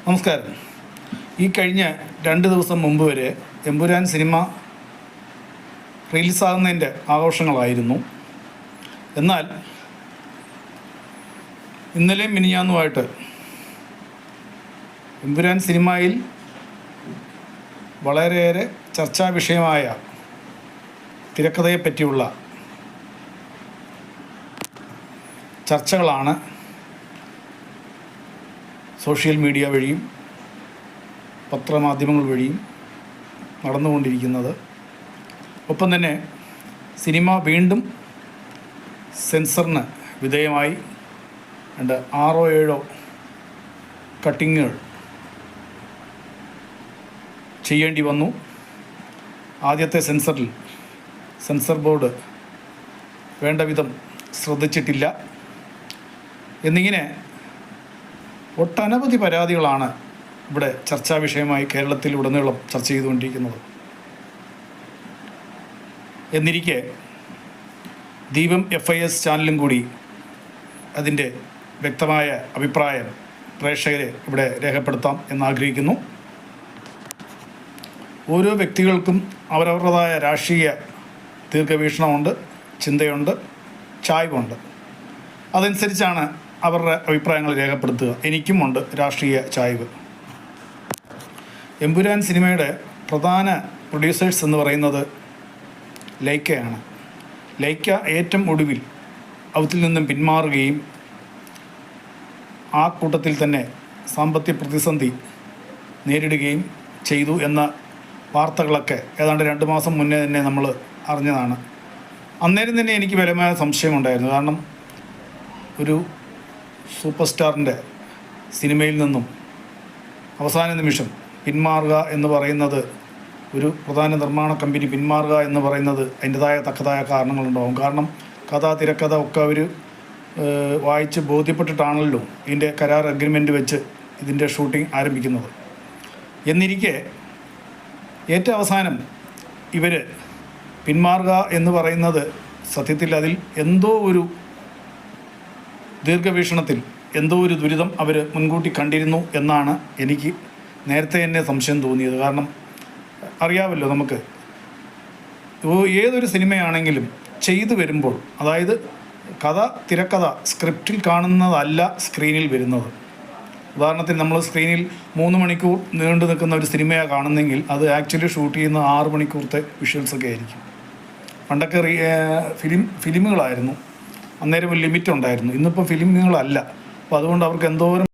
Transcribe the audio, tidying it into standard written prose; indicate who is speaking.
Speaker 1: നമസ്കാരം. ഈ കഴിഞ്ഞ 2 ദിവസം മുമ്പ് വരെ എമ്പുരാൻ സിനിമ റിലീസാകുന്നതിൻ്റെ ആഘോഷങ്ങളായിരുന്നു. എന്നാൽ ഇന്നലെയും മിനിഞ്ഞാന്നുമായിട്ട് എമ്പുരാൻ സിനിമയിൽ വളരെയേറെ ചർച്ചാ വിഷയമായ തിരക്കഥയെപ്പറ്റിയുള്ള ചർച്ചകളാണ് സോഷ്യൽ മീഡിയ വഴിയും പത്രമാധ്യമങ്ങൾ വഴിയും നടന്നുകൊണ്ടിരിക്കുന്നത്. ഒപ്പം തന്നെ സിനിമ വീണ്ടും സെൻസറിന് വിധേയമായി 6-7 കട്ടിങ്ങുകൾ ചെയ്യേണ്ടി വന്നു. ആദ്യത്തെ സെൻസർ ബോർഡ് വേണ്ട വിധം ശ്രദ്ധിച്ചിട്ടില്ല എന്നിങ്ങനെ ഒട്ടനവധി പരാതികളാണ് ഇവിടെ ചർച്ചാ വിഷയമായി കേരളത്തിൽ ഉടനീളം ചർച്ച ചെയ്തുകൊണ്ടിരിക്കുന്നത്. എന്നിരിക്കെ ദീപം FIS ചാനലും കൂടി അതിൻ്റെ വ്യക്തമായ അഭിപ്രായം പ്രേക്ഷകരെ ഇവിടെ രേഖപ്പെടുത്താം എന്നാഗ്രഹിക്കുന്നു. ഓരോ വ്യക്തികൾക്കും അവരവരുടേതായ രാഷ്ട്രീയ ദീർഘവീക്ഷണമുണ്ട്, ചിന്തയുണ്ട്, ചായ്വുണ്ട്. അതനുസരിച്ചാണ് അവരുടെ അഭിപ്രായങ്ങൾ രേഖപ്പെടുത്തുക. എനിക്കുമുണ്ട് രാഷ്ട്രീയ ചായ്വ്. എമ്പുരാൻ സിനിമയുടെ പ്രധാന പ്രൊഡ്യൂസേഴ്സ് എന്ന് പറയുന്നത് ലൈക്കയാണ്. ലൈക്ക ഏറ്റവും ഒടുവിൽ അവത്തിൽ നിന്നും പിന്മാറുകയും ആ കൂട്ടത്തിൽ തന്നെ സാമ്പത്തിക പ്രതിസന്ധി നേരിടുകയും ചെയ്തു എന്ന വാർത്തകളൊക്കെ ഏതാണ്ട് 2 മാസം മുന്നേ തന്നെ നമ്മൾ അറിഞ്ഞതാണ്. അന്നേരം തന്നെ എനിക്ക് ബലമായ സംശയമുണ്ടായിരുന്നു. കാരണം ഒരു സൂപ്പർ സ്റ്റാറിൻ്റെ സിനിമയിൽ നിന്നും അവസാന നിമിഷം പിന്മാറുക എന്ന് പറയുന്നത്, ഒരു പ്രധാന നിർമ്മാണ കമ്പനി പിന്മാറുക എന്ന് പറയുന്നത് അതിൻ്റെതായ തക്കതായ കാരണങ്ങളുണ്ടാകും. കാരണം കഥ, തിരക്കഥ ഒക്കെ അവർ വായിച്ച് ബോധ്യപ്പെട്ടിട്ടാണല്ലോ ഇതിൻ്റെ കരാർ അഗ്രിമെൻ്റ് വെച്ച് ഇതിൻ്റെ ഷൂട്ടിംഗ് ആരംഭിക്കുന്നത്. എന്നിരിക്കെ ഏറ്റവും അവസാനം ഇവർ പിന്മാറുക എന്ന് പറയുന്നത് സത്യത്തിൽ അതിൽ എന്തോ ഒരു ദീർഘവീക്ഷണത്തിൽ എന്തോ ഒരു ദുരിതം അവർ മുൻകൂട്ടി കണ്ടിരുന്നു എന്നാണ് എനിക്ക് നേരത്തെ തന്നെ സംശയം തോന്നിയത്. കാരണം അറിയാമല്ലോ, നമുക്ക് ഏതൊരു സിനിമയാണെങ്കിലും ചെയ്തു വരുമ്പോൾ, അതായത് കഥ, തിരക്കഥ സ്ക്രിപ്റ്റിൽ കാണുന്നതല്ല സ്ക്രീനിൽ വരുന്നത്. ഉദാഹരണത്തിന് നമ്മൾ സ്ക്രീനിൽ 3 മണിക്കൂർ നീണ്ടു നിൽക്കുന്ന ഒരു സിനിമയാണ് കാണുന്നെങ്കിൽ അത് ആക്ച്വലി ഷൂട്ട് ചെയ്യുന്ന 6 മണിക്കൂറത്തെ വിഷ്വൽസൊക്കെ ആയിരിക്കും. പണ്ടൊക്കെ ഫിലിമുകളായിരുന്നു, അന്നേരം ഒരു ലിമിറ്റ് ഉണ്ടായിരുന്നു. ഇന്നിപ്പോൾ ഫിലിമുകളല്ല. അപ്പോൾ അതുകൊണ്ട് അവർക്ക് എന്തോരം